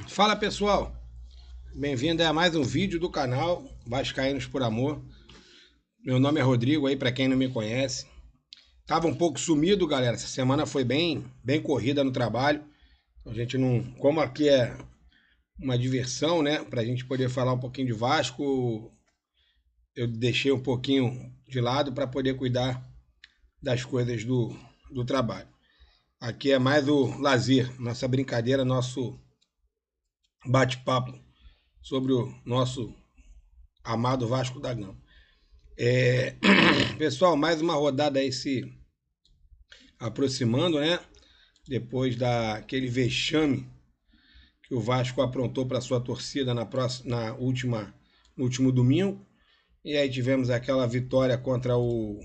Fala pessoal, bem-vindo a mais um vídeo do canal Vascaínos por Amor. Meu nome é Rodrigo aí, para quem não me conhece. Tava um pouco sumido, galera. Essa semana foi bem corrida no trabalho. A gente não, como aqui é uma diversão, né, pra gente poder falar um pouquinho de Vasco, eu deixei um pouquinho de lado para poder cuidar das coisas do trabalho. Aqui é mais o lazer, nossa brincadeira, nosso bate-papo sobre o nosso amado Vasco da Gama. Pessoal, mais uma rodada aí se aproximando, né? Depois daquele vexame que o Vasco aprontou para sua torcida no último domingo. E aí tivemos aquela vitória contra o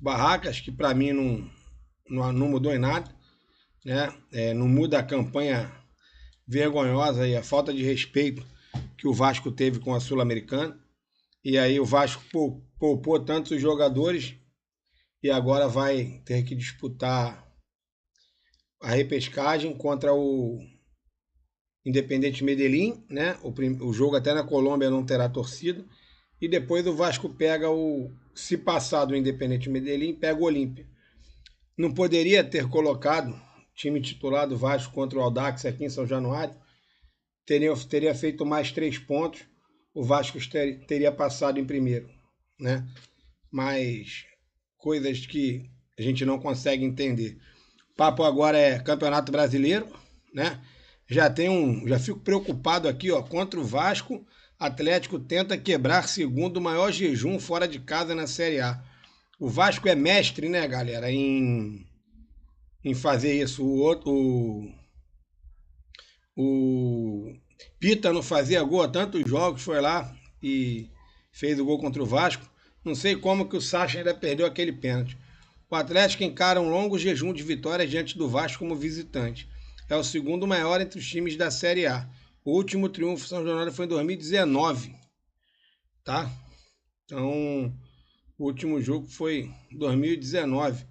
Barracas, que para mim não mudou em nada, né? Não muda a campanha vergonhosa e a falta de respeito que o Vasco teve com a Sul-Americana. E aí o Vasco poupou tantos jogadores e agora vai ter que disputar a repescagem contra o Independente Medellín, né? O jogo até na Colômbia não terá torcida. E depois o Vasco pega se passar do Independente Medellín, pega o Olímpia. Não poderia ter colocado time titular do Vasco contra o Audax aqui em São Januário. Teria feito mais 3 pontos. O Vasco teria passado em primeiro, né? Mas coisas que a gente não consegue entender. O papo agora é Campeonato Brasileiro, né? Já fico preocupado aqui, ó, contra o Vasco. Atlético tenta quebrar segundo maior jejum fora de casa na Série A. O Vasco é mestre, né, galera, em fazer isso. O Pita não fazia gol há tantos jogos, foi lá e fez o gol contra o Vasco. Não sei como que o Sacha ainda perdeu aquele pênalti. O Atlético encara um longo jejum de vitórias diante do Vasco como visitante. É o segundo maior entre os times da Série A. O último triunfo São Januário foi em 2019, tá? Então, o último jogo foi em 2019,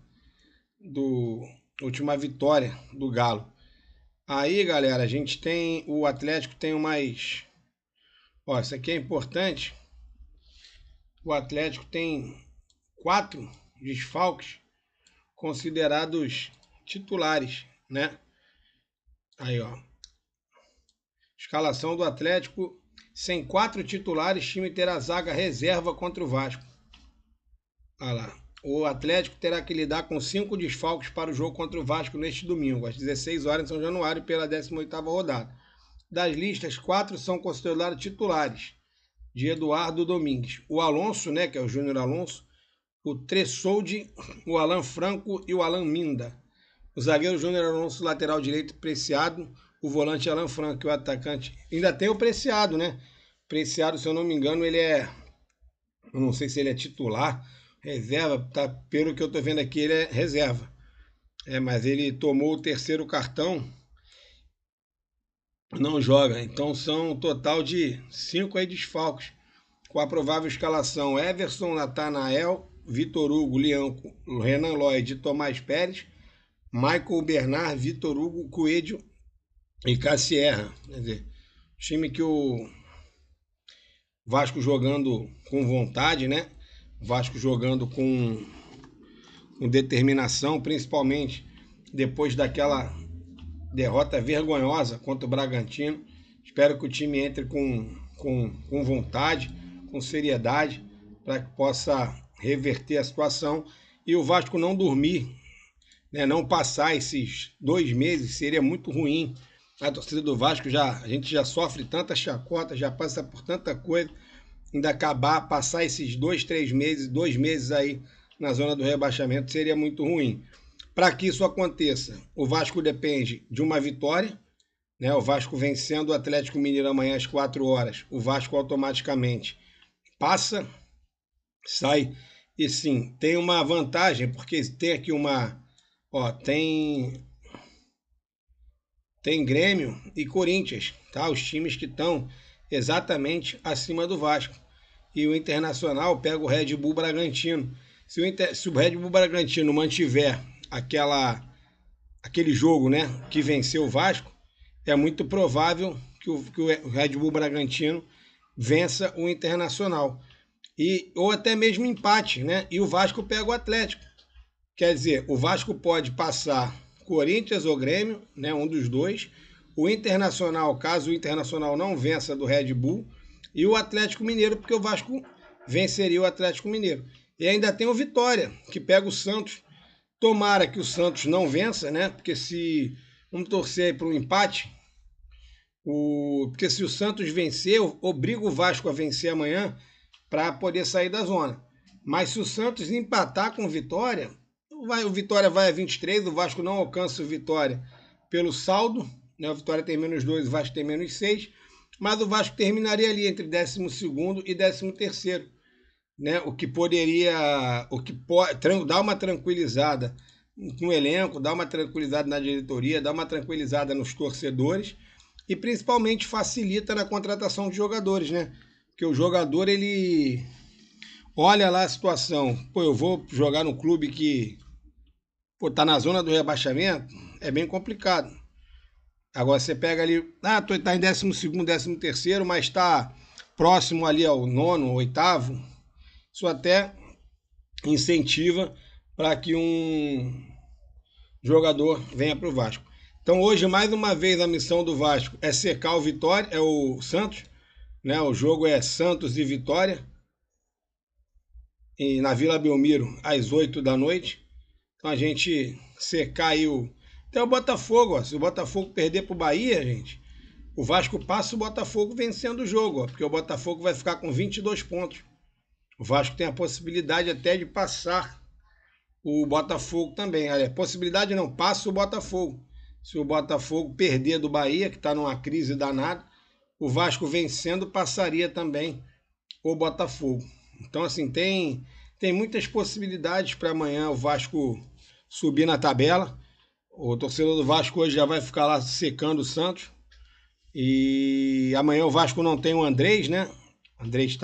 última vitória do Galo. Aí, galera, a gente tem o Atlético tem mais. Ó, isso aqui é importante. O Atlético tem 4 desfalques considerados titulares, né? Aí, ó. Escalação do Atlético: sem 4 titulares, time terá zaga reserva contra o Vasco. Olha lá. O Atlético terá que lidar com 5 desfalques para o jogo contra o Vasco neste domingo, às 16 horas em São Januário, pela 18ª rodada. Das listas, 4 são considerados titulares, de Eduardo Domingues. O Alonso, né, que é o Júnior Alonso, o Tressoldi, o Alan Franco e o Alan Minda. O zagueiro Júnior Alonso, lateral direito, Preciado, o volante Alan Franco e o atacante. Ainda tem o Preciado, né? Preciado, se eu não me engano, ele é... Eu não sei se ele é titular, reserva, tá? Pelo que eu tô vendo aqui, ele é reserva. Mas ele tomou o terceiro cartão, não joga. Então são um total de 5 aí desfalques. Com a provável escalação: Everson, Natanael, Vitor Hugo, Lianco, Renan Lloyd, Tomás Pérez, Michael Bernard, Vitor Hugo, Coelho e Cassierra. Quer dizer, time que o Vasco jogando com vontade, né? O Vasco jogando com determinação, principalmente depois daquela derrota vergonhosa contra o Bragantino. Espero que o time entre com vontade, com seriedade, para que possa reverter a situação e o Vasco não dormir, né, não passar esses 2 meses, seria muito ruim. A torcida do Vasco, a gente já sofre tanta chacota, já passa por tanta coisa, ainda passar esses 2 meses aí na zona do rebaixamento seria muito ruim. Para que isso aconteça, o Vasco depende de uma vitória, né? O Vasco vencendo o Atlético Mineiro amanhã às 4 horas, o Vasco automaticamente passa, sai. E sim, tem uma vantagem, porque tem aqui tem Grêmio e Corinthians, tá? Os times que estão exatamente acima do Vasco. E o Internacional pega o Red Bull Bragantino. Se o Red Bull Bragantino mantiver aquele jogo, né, que venceu o Vasco, é muito provável que o Red Bull Bragantino vença o Internacional. Ou até mesmo empate, né? E o Vasco pega o Atlético. Quer dizer, o Vasco pode passar Corinthians ou Grêmio, né? Um dos dois. O Internacional, caso o Internacional não vença do Red Bull, e o Atlético Mineiro, porque o Vasco venceria o Atlético Mineiro. E ainda tem o Vitória, que pega o Santos. Tomara que o Santos não vença, né? Porque se vamos torcer para um empate, porque se o Santos vencer, obriga o Vasco a vencer amanhã para poder sair da zona. Mas se o Santos empatar com o Vitória, o Vitória vai a 23, o Vasco não alcança o Vitória pelo saldo, né? O Vitória tem -2, o Vasco tem -6, mas o Vasco terminaria ali entre 12º e 13º, né? O que pode dar uma tranquilizada no elenco, dar uma tranquilizada na diretoria, dar uma tranquilizada nos torcedores e principalmente facilita na contratação de jogadores, né? Porque o jogador, ele olha lá a situação, pô, eu vou jogar no clube que, pô, tá na zona do rebaixamento, é bem complicado. Agora você pega ali, tá em 12º, 13º, mas tá próximo ali ao 9º, 8º, isso até incentiva para que um jogador venha para o Vasco. Então hoje, mais uma vez, a missão do Vasco é secar o Vitória, é o Santos, né? O jogo é Santos e Vitória, e na Vila Belmiro, às 8 da noite. Então a gente secar aí até o Botafogo, ó. Se o Botafogo perder pro Bahia, gente, o Vasco passa o Botafogo vencendo o jogo, ó, porque o Botafogo vai ficar com 22 pontos. O Vasco tem a possibilidade até de passar o Botafogo também. A possibilidade não, passa o Botafogo. Se o Botafogo perder do Bahia, que está numa crise danada, o Vasco vencendo passaria também o Botafogo. Então, assim, tem muitas possibilidades para amanhã o Vasco subir na tabela. O torcedor do Vasco hoje já vai ficar lá secando o Santos. E amanhã o Vasco não tem o Andrés, né? O Andrés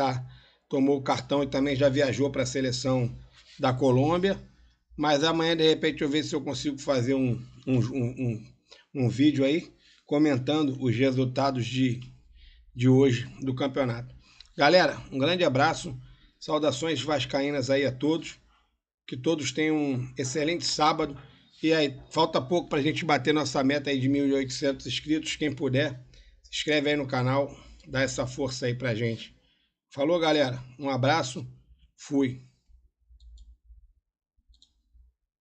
tomou o cartão e também já viajou para a seleção da Colômbia. Mas amanhã, de repente, eu ver se eu consigo fazer um vídeo aí comentando os resultados de hoje do campeonato. Galera, um grande abraço, saudações vascaínas aí a todos, que todos tenham um excelente sábado, e aí falta pouco para a gente bater nossa meta aí de 1.800 inscritos, quem puder, se inscreve aí no canal, dá essa força aí pra gente. Falou, galera, um abraço, fui.